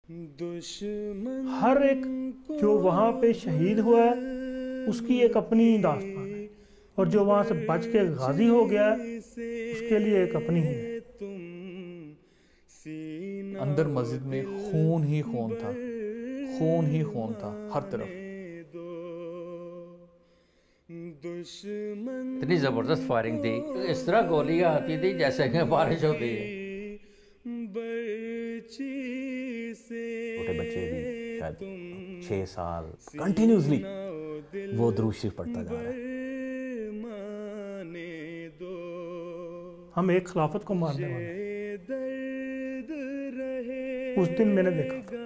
ہر ایک جو وہاں پہ شہید ہوا ہے اس کی ایک اپنی داستان ہے، اور جو وہاں سے بچ کے غازی ہو گیا ہے اس کے لیے ایک اپنی ہی ہے۔ اندر مسجد میں خون ہی خون تھا، خون ہی خون تھا ہر طرف۔ اتنی زبردست فائرنگ تھی، اس طرح گولیاں آتی تھی جیسے کہ بارش ہوتی ہے۔ چھوٹے بچے بھی شاید 6 سال کنٹینیوسلی وہ درود شریف پڑھتا جا رہا ہے۔ ہم ایک خلافت کو مارنے والے ہیں۔ اس دن میں نے دیکھا تھا۔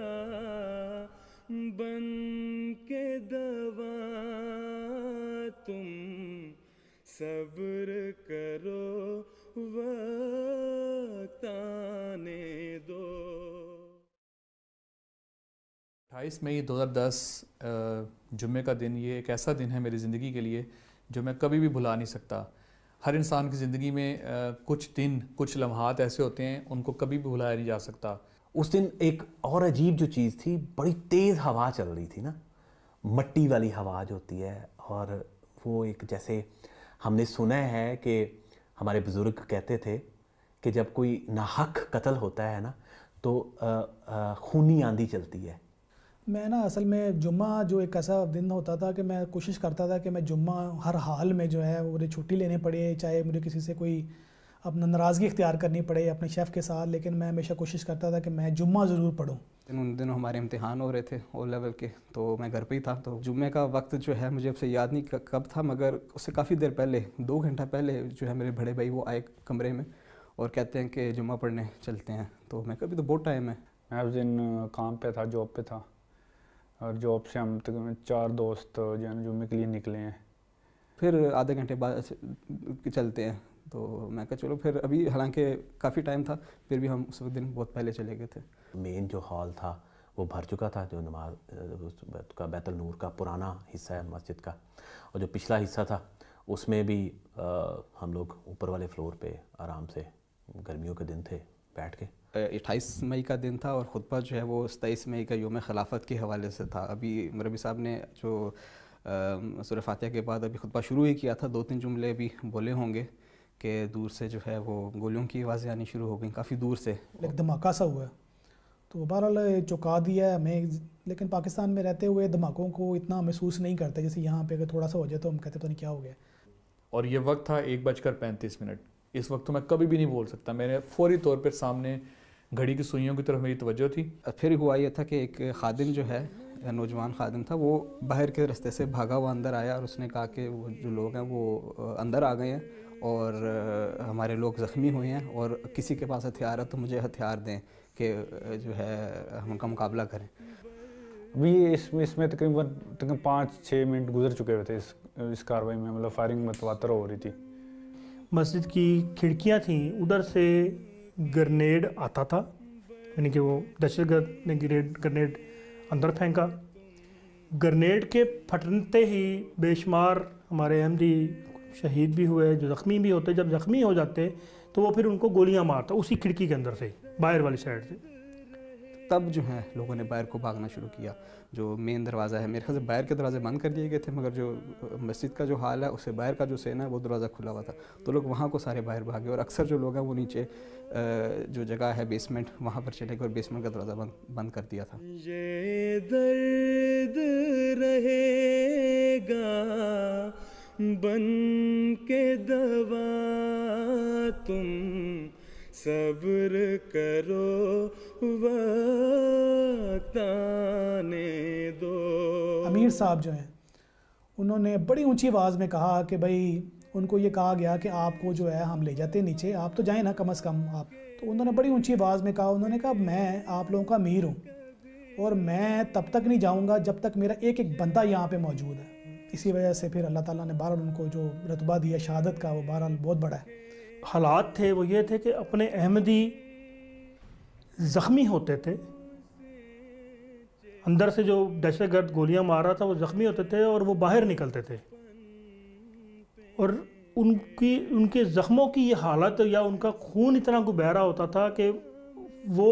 صبر کرو وقت آنے دو۔ 28 مئی 2010 جمعے کا دن، یہ ایک ایسا دن ہے میری زندگی کے لیے جو میں کبھی بھی بھلا نہیں سکتا۔ ہر انسان کی زندگی میں کچھ دن، کچھ لمحات ایسے ہوتے ہیں ان کو کبھی بھی بھلایا نہیں جا سکتا۔ اس دن ایک اور عجیب جو چیز تھی، بڑی تیز ہوا چل رہی تھی نا، مٹی والی ہوا جو ہوتی ہے، اور وہ ایک جیسے ہم نے سنا ہے کہ ہمارے بزرگ کہتے تھے کہ جب کوئی ناحق قتل ہوتا ہے نا تو خونی آندھی چلتی ہے۔ میں نا اصل میں جمعہ جو ایک ایسا دن ہوتا تھا کہ میں کوشش کرتا تھا کہ میں جمعہ ہر حال میں جو ہے مجھے چھٹی لینے پڑے، چاہے مجھے کسی سے کوئی اپنا ناراضگی اختیار کرنی پڑے اپنے شیف کے ساتھ، لیکن میں ہمیشہ کوشش کرتا تھا کہ میں جمعہ ضرور پڑھوں۔ ان دنوں ہمارے امتحان ہو رہے تھے او لیول کے، تو میں گھر پہ ہی تھا، تو جمعے کا وقت جو ہے مجھے اب سے یاد نہیں کب تھا، مگر اس سے کافی دیر پہلے 2 گھنٹہ پہلے جو ہے میرے بڑے بھائی وہ آئے کمرے میں اور کہتے ہیں کہ جمعہ پڑھنے چلتے ہیں۔ تو میں کبھی تو بہت ٹائم ہے، میں اس دن کام پہ تھا، جاب پہ تھا، اور جاب سے ہم تقریباً 4 دوست جو ہے جمعے کے لیے نکلے ہیں۔ پھر آدھے گھنٹے بعد چلتے ہیں، تو میں کہا چلو پھر ابھی، حالانکہ کافی ٹائم تھا پھر بھی ہم اس دن بہت پہلے چلے گئے تھے۔ مین جو ہال تھا وہ بھر چکا تھا، جو نماز کا بیت النور کا پرانا حصہ ہے مسجد کا، اور جو پچھلا حصہ تھا اس میں بھی ہم لوگ اوپر والے فلور پہ آرام سے، گرمیوں کے دن تھے، بیٹھ کے 28 مئی کا دن تھا، اور خطبہ جو ہے وہ 27 مئی کا یوم خلافت کے حوالے سے تھا۔ ابھی مربی صاحب نے جو سورہ فاتحہ کے بعد ابھی خطبہ شروع ہی کیا تھا، 2-3 جملے بھی بولے ہوں گے کہ دور سے جو ہے وہ گولیوں کی آوازیں آنی شروع ہو گئیں، کافی دور سے، ایک دھماکہ سا ہوا ہے، تو بہرحال چوکا دیا ہے ہمیں، لیکن پاکستان میں رہتے ہوئے دھماکوں کو اتنا محسوس نہیں کرتے، جیسے یہاں پہ اگر تھوڑا سا ہو جائے تو ہم کہتے ہیں کیا ہو گیا۔ اور یہ وقت تھا 1:35۔ اس وقت تو میں کبھی بھی نہیں بول سکتا، میں نے فوری طور پر سامنے گھڑی کی سوئیوں کی طرف میری توجہ تھی۔ پھر ہوا یہ تھا کہ ایک خادم جو ہے، نوجوان خادم تھا، وہ باہر کے راستے سے بھاگا ہوا اندر آیا، اور اس نے کہا کہ وہ جو لوگ ہیں وہ اندر آ گئے ہیں اور ہمارے لوگ زخمی ہوئے ہیں، اور کسی کے پاس ہتھیار ہے تو مجھے ہتھیار دیں کہ جو ہے ہم ان کا مقابلہ کریں۔ ابھی اس میں تقریباً 5-6 منٹ گزر چکے ہوئے تھے اس کاروائی میں، مطلب فائرنگ متواتر ہو رہی تھی۔ مسجد کی کھڑکیاں تھیں، ادھر سے گرنیڈ آتا تھا، یعنی کہ وہ دہشت گرد نے گرنیڈ اندر پھینکا۔ گرنیڈ کے پھٹتے ہی بے شمار ہمارے احمدی شہید بھی ہوئے، جو زخمی بھی ہوتے، جب زخمی ہو جاتے تو وہ پھر ان کو گولیاں مارتا اسی کھڑکی کے اندر سے، باہر والی سائڈ سے۔ تب جو ہے لوگوں نے باہر کو بھاگنا شروع کیا، جو مین دروازہ ہے، میرے خیال سے باہر کے دروازے بند کر دیے گئے تھے، مگر جو مسجد کا جو حال ہے اس سے باہر کا جو سین ہے وہ دروازہ کھلا ہوا تھا، تو لوگ وہاں کو سارے باہر بھاگے، اور اکثر جو لوگ ہیں وہ نیچے جو جگہ ہے بیسمنٹ، وہاں پر چلے گئے اور بیسمنٹ کا دروازہ بند کر دیا تھا۔ یہ درد رہے گا بن کے دوا، تم صبر کرو وقت آنے دو۔ امیر صاحب جو ہیں انہوں نے بڑی اونچی آواز میں کہا کہ بھائی، ان کو یہ کہا گیا کہ آپ کو جو ہے ہم لے جاتے ہیں نیچے، آپ تو جائیں نا کم از کم آپ، تو انہوں نے بڑی اونچی آواز میں کہا، انہوں نے کہا میں آپ لوگوں کا امیر ہوں، اور میں تب تک نہیں جاؤں گا جب تک میرا ایک ایک بندہ یہاں پہ موجود ہے۔ اسی وجہ سے پھر اللہ تعالیٰ نے بہرحال ان کو جو رتبہ دیا شہادت کا، وہ بہرحال بہت بڑا ہے۔ حالات تھے وہ یہ تھے کہ اپنے احمدی زخمی ہوتے تھے، اندر سے جو دہشت گرد گولیاں مار رہا تھا وہ زخمی ہوتے تھے اور وہ باہر نکلتے تھے، اور ان کے زخموں کی یہ حالت یا ان کا خون اتنا کو بہ رہا ہوتا تھا کہ وہ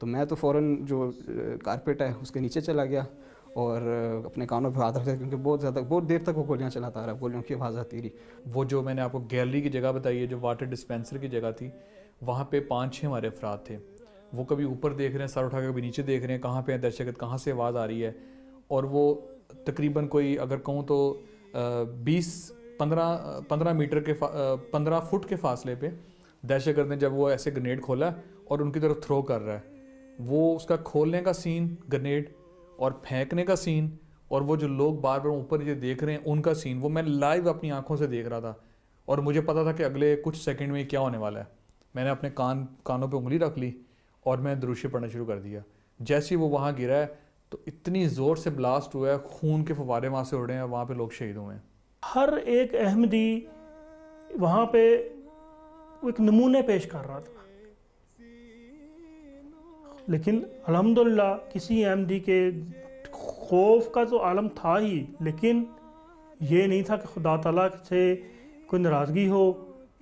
تو میں تو فوراً جو کارپیٹ ہے اس کے نیچے چلا گیا اور اپنے کانوں پہ ہاتھ رکھا کیونکہ بہت دیر تک وہ گولیاں چلاتا رہا, گولیوں کی آواز آتی رہی. وہ جو میں نے آپ کو گیلری کی جگہ بتائی ہے جو واٹر ڈسپینسر کی جگہ تھی, وہاں پہ 5-6 ہمارے افراد تھے. وہ کبھی اوپر دیکھ رہے ہیں سر اٹھا کے, کبھی نیچے دیکھ رہے ہیں کہاں پہ دہشت گرد, کہاں سے آواز آ رہی ہے. اور وہ تقریباً کوئی اگر کہوں تو 15 میٹر کے 15 فٹ کے فاصلے پہ دہشت گرد نے جب وہ ایسے گرنیڈ کھولا اور ان کی طرف تھرو کر رہا ہے, وہ اس کا کھولنے کا سین گرنیڈ اور پھینکنے کا سین, اور وہ جو لوگ بار بار اوپر یہ دیکھ رہے ہیں ان کا سین, وہ میں لائیو اپنی آنکھوں سے دیکھ رہا تھا. اور مجھے پتا تھا کہ اگلے کچھ سیکنڈ میں کیا ہونے والا ہے. میں نے اپنے کانوں پہ انگلی رکھ لی اور میں درود شریف پڑھنا شروع کر دیا. جیسے ہی وہ وہاں گرا ہے تو اتنی زور سے بلاسٹ ہوا ہے, خون کے فوارے وہاں سے اڑے ہیں, وہاں پہ لوگ شہید ہوئے ہیں. ہر ایک احمدی وہاں پہ ایک نمونے پیش کر رہا تھا, لیکن الحمدللہ کسی احمدی کے خوف کا تو عالم تھا ہی, لیکن یہ نہیں تھا کہ خدا تعالیٰ سے کوئی ناراضگی ہو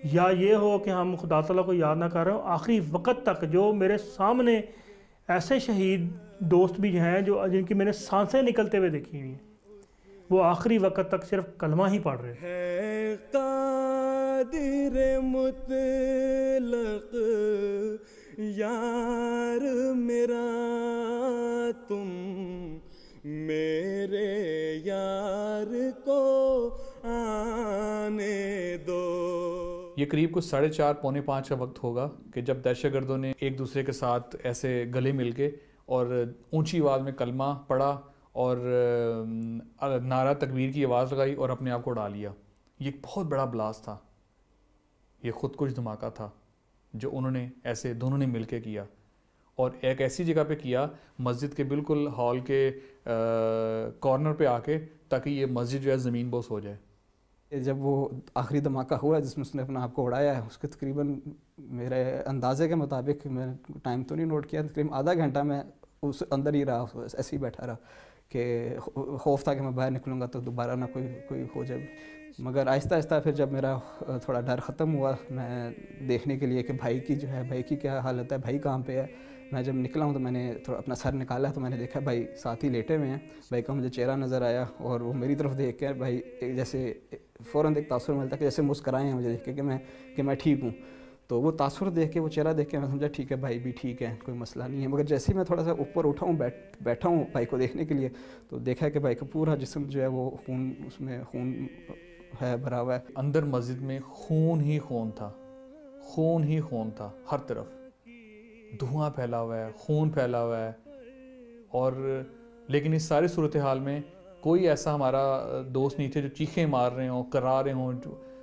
یا یہ ہو کہ ہم خدا تعالیٰ کو یاد نہ کر رہے ہوں. آخری وقت تک جو میرے سامنے ایسے شہید دوست بھی ہیں جو جن کی میں نے سانسیں نکلتے ہوئے دیکھی ہوئی ہیں, وہ آخری وقت تک صرف کلمہ ہی پڑھ رہے ہیں. ہے قادر مطلق یار میرا, تم میرے یار کو آنے دو. یہ قریب کچھ 4:30-4:45 کا وقت ہوگا کہ جب دہشت گردوں نے ایک دوسرے کے ساتھ ایسے گلے مل کے اور اونچی آواز میں کلمہ پڑھا اور نعرہ تکبیر کی آواز لگائی اور اپنے آپ کو اڑا لیا. یہ ایک بہت بڑا بلاسٹ تھا, یہ خود کش دھماکہ تھا جو انہوں نے ایسے دونوں نے مل کے کیا, اور ایک ایسی جگہ پہ کیا مسجد کے بالکل ہال کے کارنر پہ آ کے, تاکہ یہ مسجد جو ہے زمین بوس ہو جائے. جب وہ آخری دھماکہ ہوا جس میں اس نے اپنا آپ کو اڑایا ہے, اس کے تقریباً میرے اندازے کے مطابق, میں ٹائم تو نہیں نوٹ کیا, تقریباً آدھا گھنٹہ میں اس اندر ہی رہا, ایسے ہی بیٹھا رہا کہ خوف تھا کہ میں باہر نکلوں گا تو دوبارہ نہ کوئی ہو جائے. مگر آہستہ آہستہ پھر جب میرا تھوڑا ڈر ختم ہوا, میں دیکھنے کے لیے کہ بھائی کی جو ہے, بھائی کی کیا حالت ہے, بھائی کہاں پہ ہے, میں جب نکلا ہوں تو میں نے تھوڑا اپنا سر نکالا تو میں نے دیکھا بھائی ساتھ ہی لیٹے ہوئے ہیں. بھائی کا مجھے چہرہ نظر آیا اور وہ میری طرف دیکھ کے بھائی جیسے فوراً ایک تاثر ملتا کہ جیسے مسکرائے ہیں مجھے دیکھ کے کہ میں ٹھیک ہوں. تو وہ تاثر دیکھ کے, وہ چہرہ دیکھ کے میں سمجھا ٹھیک ہے بھائی بھی ٹھیک ہے, کوئی مسئلہ نہیں ہے. مگر جیسے ہی میں تھوڑا سا اوپر اٹھا ہوں, بیٹھا ہوں بھائی کو دیکھنے کے لیے, تو دیکھا کہ بھائی کا پورا جسم جو ہے وہ خون, اس میں خون ہے بھرا ہوا ہے. اندر مسجد میں خون ہی خون تھا, خون ہی خون تھا, ہر طرف دھواں پھیلا ہوا ہے, خون پھیلا ہوا ہے. اور لیکن اس ساری صورتحال میں کوئی ایسا ہمارا دوست نہیں تھے جو چیخیں مار رہے ہوں, کرا رہے ہوں.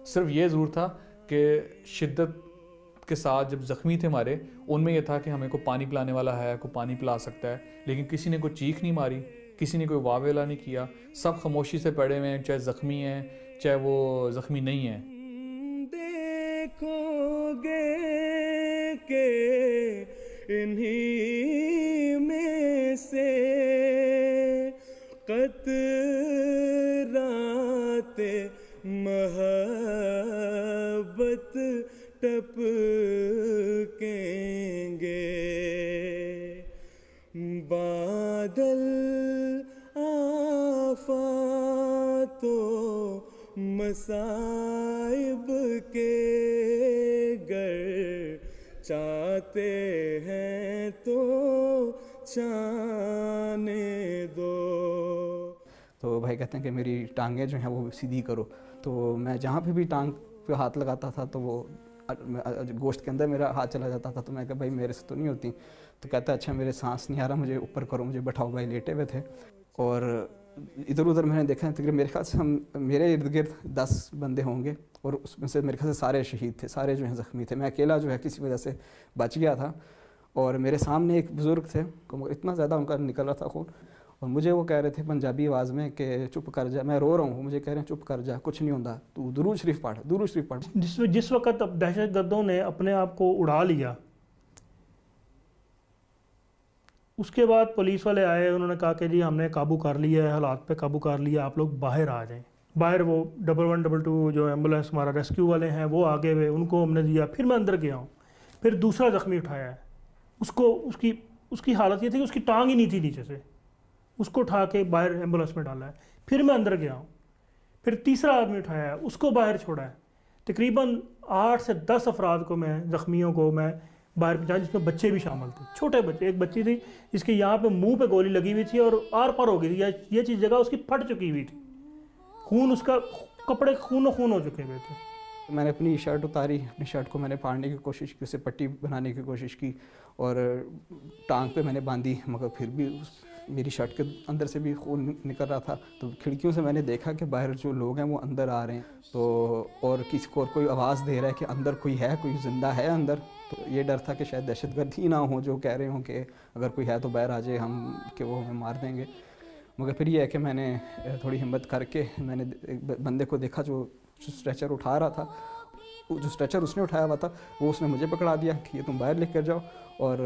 صرف یہ ضرور تھا کہ شدت کے ساتھ جب زخمی تھے ہمارے, ان میں یہ تھا کہ ہمیں کوئی پانی پلانے والا ہے, کوئی پانی پلا سکتا ہے, لیکن کسی نے کوئی چیخ نہیں ماری, کسی نے کوئی واہ ویلا نہیں کیا. سب خاموشی سے پڑے ہوئے ہیں, چاہے زخمی ہیں چاہے وہ زخمی نہیں ہیں. دیکھو گے کہ انہی میں سے قطرات محبت ٹپکیں گے. بادل آفات و مصائب کے گر چاہتے ہیں تو چاہنے دو. تو بھائی کہتے ہیں کہ میری ٹانگیں جو ہیں وہ سیدھی کرو. تو میں جہاں پہ بھی ٹانگ پہ ہاتھ لگاتا تھا تو وہ گوشت کے اندر میرا ہاتھ چلا جاتا تھا. تو میں کہا بھائی میرے سے تو نہیں ہوتی. تو کہتا اچھا میرے سانس نہیں آ رہا, مجھے اوپر کرو, مجھے بٹھاؤ. بھائی لیٹے ہوئے تھے اور ادھر ادھر میں نے دیکھا تقریباً میرے خیال سے میرے ارد گرد 10 بندے ہوں گے, اور اس میں سے میرے خیال سے سارے شہید تھے, سارے جو ہیں زخمی تھے. میں اکیلا جو ہے کسی وجہ سے بچ گیا تھا. اور میرے سامنے ایک بزرگ تھے, اتنا زیادہ ان کا نکل رہا تھا خون, اور مجھے وہ کہہ رہے تھے پنجابی آواز میں کہ چپ کر جا. میں رو رہا ہوں, مجھے کہہ رہے ہیں چپ کر جا, کچھ نہیں ہوتا, تو درود شریف پڑھ, درود شریف پڑھ. جس وقت دہشت گردوں نے اپنے آپ کو اڑا لیا, اس کے بعد پولیس والے آئے, انہوں نے کہا کہ جی ہم نے قابو کر لیا ہے, حالات پہ قابو کر لیا, آپ لوگ باہر آ جائیں. باہر وہ 1122 جو ایمبولینس ہمارا ریسکیو والے ہیں وہ آگے ہوئے, ان کو ہم نے دیا. پھر میں اندر گیا ہوں, پھر دوسرا زخمی اٹھایا ہے, اس کی حالت یہ تھی کہ اس کی ٹانگ ہی نہیں تھی نیچے سے، اس کو اٹھا کے باہر ایمبولینس میں ڈالا ہے. پھر میں اندر گیا ہوں، پھر تیسرا آدمی اٹھایا ہے، اس کو باہر چھوڑا ہے. تقریباً 8 سے 10 افراد کو میں زخمیوں کو میں باہر پہنچایا، جس میں بچے بھی شامل تھے، چھوٹے بچے. ایک بچی تھی جس کے یہاں پہ منہ پہ گولی لگی ہوئی تھی اور آر پار ہو گئی تھی، یہ چیز جگہ اس کی پھٹ چکی ہوئی تھی، خون اس کا کپڑے خون ہو چکے ہوئے تھے. میں نے اپنی شرٹ اتاری، اپنی شرٹ کو میں نے پھاڑنے کی کوشش کی، اسے پٹی بنانے کی کوشش کی اور ٹانگ پہ میں نے باندھی، مگر پھر بھی میری شرٹ کے اندر سے بھی خون نکل رہا تھا. تو کھڑکیوں سے میں نے دیکھا کہ باہر جو لوگ ہیں وہ اندر آ رہے ہیں، تو اور کسی کو کوئی آواز دے رہا ہے کہ اندر کوئی ہے، کوئی زندہ ہے اندر. تو یہ ڈر تھا کہ شاید دہشت گرد ہی نہ ہوں جو کہہ رہے ہوں کہ اگر کوئی ہے تو باہر آ جائے ہم، کہ وہ ہمیں مار دیں گے. مگر پھر یہ ہے کہ میں نے تھوڑی ہمت کر کے میں نے ایک بندے کو دیکھا جو اسٹریچر اٹھا رہا تھا، جو اسٹریچر اس نے اٹھایا ہوا تھا وہ اس نے مجھے پکڑا دیا کہ یہ تم باہر لے کر جاؤ اور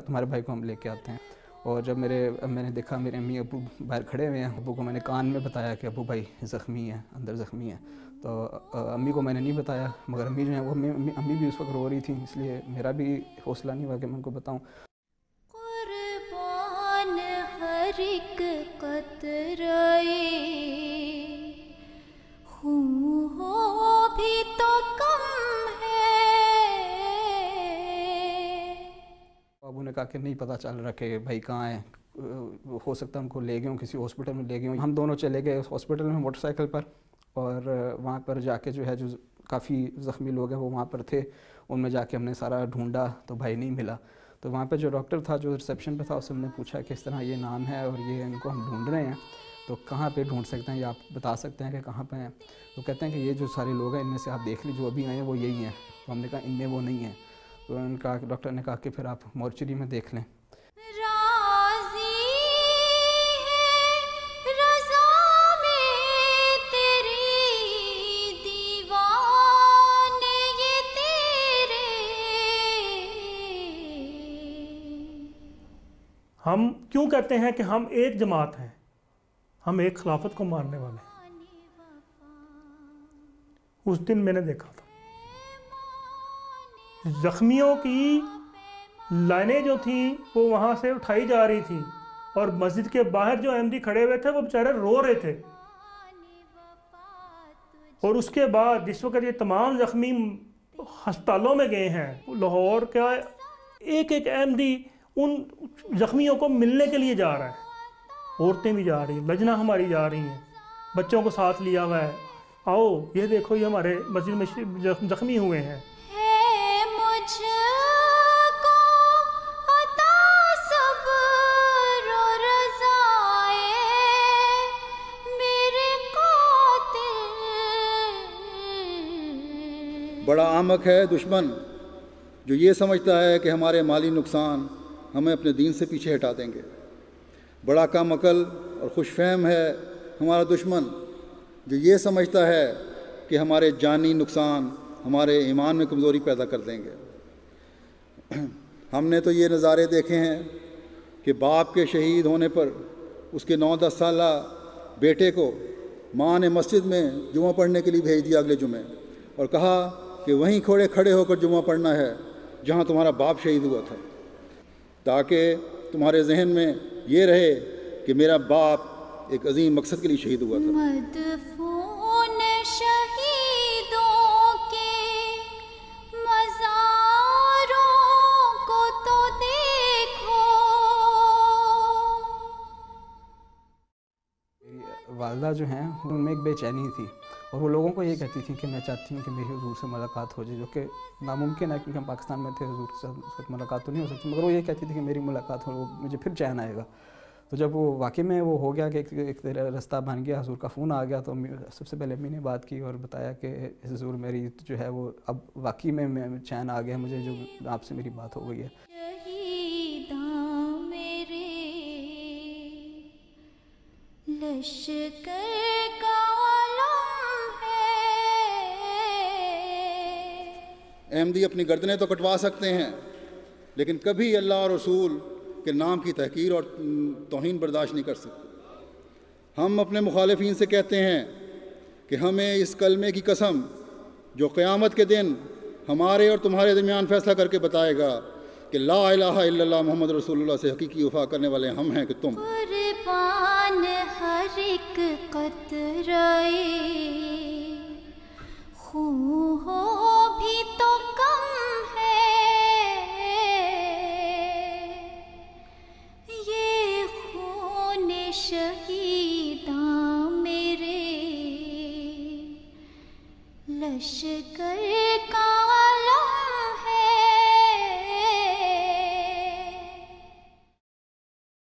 تمہارے بھائی کو ہم لے کے آتے ہیں. اور جب میں نے دیکھا میرے امی ابو باہر کھڑے ہوئے ہیں، ابو کو میں نے کان میں بتایا کہ ابو بھائی زخمی ہے، اندر زخمی ہے. تو امی کو میں نے نہیں بتایا، مگر امی جو ہیں وہ امی بھی اس وقت رو رہی تھیں، اس لیے میرا بھی حوصلہ نہیں ہوا کہ میں ان کو بتاؤں. قربان ہر ایک قطرے خون ہو بھی تو کم ہے. ابو نے کہا کہ نہیں پتہ چل رہا کہ بھائی کہاں ہیں، ہو سکتا ہے ان کو لے گئے ہوں، کسی ہاسپٹل میں لے گئے ہوں. ہم دونوں چلے گئے اس ہاسپٹل میں موٹر سائیکل پر، اور وہاں پر جا کے جو ہے جو کافی زخمی لوگ ہیں وہ وہاں پر تھے، ان میں جا کے ہم نے سارا ڈھونڈا تو بھائی نہیں ملا. تو وہاں پہ جو ڈاکٹر تھا جو ریسیپشن پہ تھا، اس سے ہم نے پوچھا کہ اس طرح یہ نام ہے اور یہ ان کو ہم ڈھونڈ رہے ہیں، تو کہاں پہ ڈھونڈ سکتے ہیں یا آپ بتا سکتے ہیں کہ کہاں پہ ہیں؟ تو کہتے ہیں کہ یہ جو سارے لوگ ہیں ان میں سے آپ دیکھ لیجیے جو ابھی آئے ہیں وہ یہی ہیں. تو ہم نے کہا ان میں وہ نہیں ہیں. تو ان کا ڈاکٹر نے کہا کہ پھر آپ مورچری میں دیکھ لیں. ہم کیوں کہتے ہیں کہ ہم ایک جماعت ہیں؟ ہم ایک خلافت کو مارنے والے ہیں. اس دن میں نے دیکھا تھا زخمیوں کی لائنیں جو تھیں وہ وہاں سے اٹھائی جا رہی تھیں، اور مسجد کے باہر جو احمدی کھڑے ہوئے تھے وہ بیچارے رو رہے تھے. اور اس کے بعد جس وقت یہ تمام زخمی ہسپتالوں میں گئے ہیں، لاہور کا ایک ایک احمدی ان زخمیوں کو ملنے کے لیے جا رہا ہے. عورتیں بھی جا رہی ہیں، لجنہ ہماری جا رہی ہیں، بچوں کو ساتھ لیا ہوا ہے، آؤ یہ دیکھو یہ ہمارے مسجد میں زخمی ہوئے ہیں. بڑا احمق ہے دشمن جو یہ سمجھتا ہے کہ ہمارے مالی نقصان ہمیں اپنے دین سے پیچھے ہٹا دیں گے. بڑا کم عقل اور خوش فہم ہے ہمارا دشمن جو یہ سمجھتا ہے کہ ہمارے جانی نقصان ہمارے ایمان میں کمزوری پیدا کر دیں گے. ہم نے تو یہ نظارے دیکھے ہیں کہ باپ کے شہید ہونے پر اس کے 9-10 سالہ بیٹے کو ماں نے مسجد میں جمعہ پڑھنے کے لیے بھیج دیا اگلے جمعے، اور کہا کہ وہیں کھڑے ہو کر جمعہ پڑھنا ہے جہاں تمہارا باپ شہید ہوا تھا، تاکہ تمہارے ذہن میں یہ رہے کہ میرا باپ ایک عظیم مقصد کے لیے شہید ہوا تھا. مدفون شہیدوں کے مزاروں کو تو دیکھو. میری والدہ جو ہیں ان میں ایک بے چینی تھی، اور وہ لوگوں کو یہ کہتی تھیں کہ میں چاہتی ہوں کہ میری حضور سے ملاقات ہو جائے، جو کہ ناممکن ہے کیونکہ ہم پاکستان میں تھے، حضور کے ساتھ ملاقات تو نہیں ہو سکتی، مگر وہ یہ کہتی تھی کہ میری ملاقات ہو، مجھے پھر چین آئے گا. تو جب وہ واقعی میں وہ ہو گیا کہ ایک رستہ بن گیا، حضور کا فون آ گیا، تو سب سے پہلے امی نے بات کی اور بتایا کہ حضور میری جو ہے وہ اب واقعی میں چین آ گیا مجھے، جو آپ سے میری بات ہو گئی ہے. لشکر کا علم ہے. احمدی اپنی گردنیں تو کٹوا سکتے ہیں لیکن کبھی اللہ اور رسول کے نام کی تحقیر اور توہین برداشت نہیں کر سکتے. ہم اپنے مخالفین سے کہتے ہیں کہ ہمیں اس کلمے کی قسم جو قیامت کے دن ہمارے اور تمہارے درمیان فیصلہ کر کے بتائے گا، کہ لا الہ الا اللہ محمد رسول اللہ سے حقیقی وفا کرنے والے ہم ہیں کہ تم. قربان ہر ایک قطرے خون ہو بھی تو کم ہے، یہ خون شہیداں میرے لشکر کا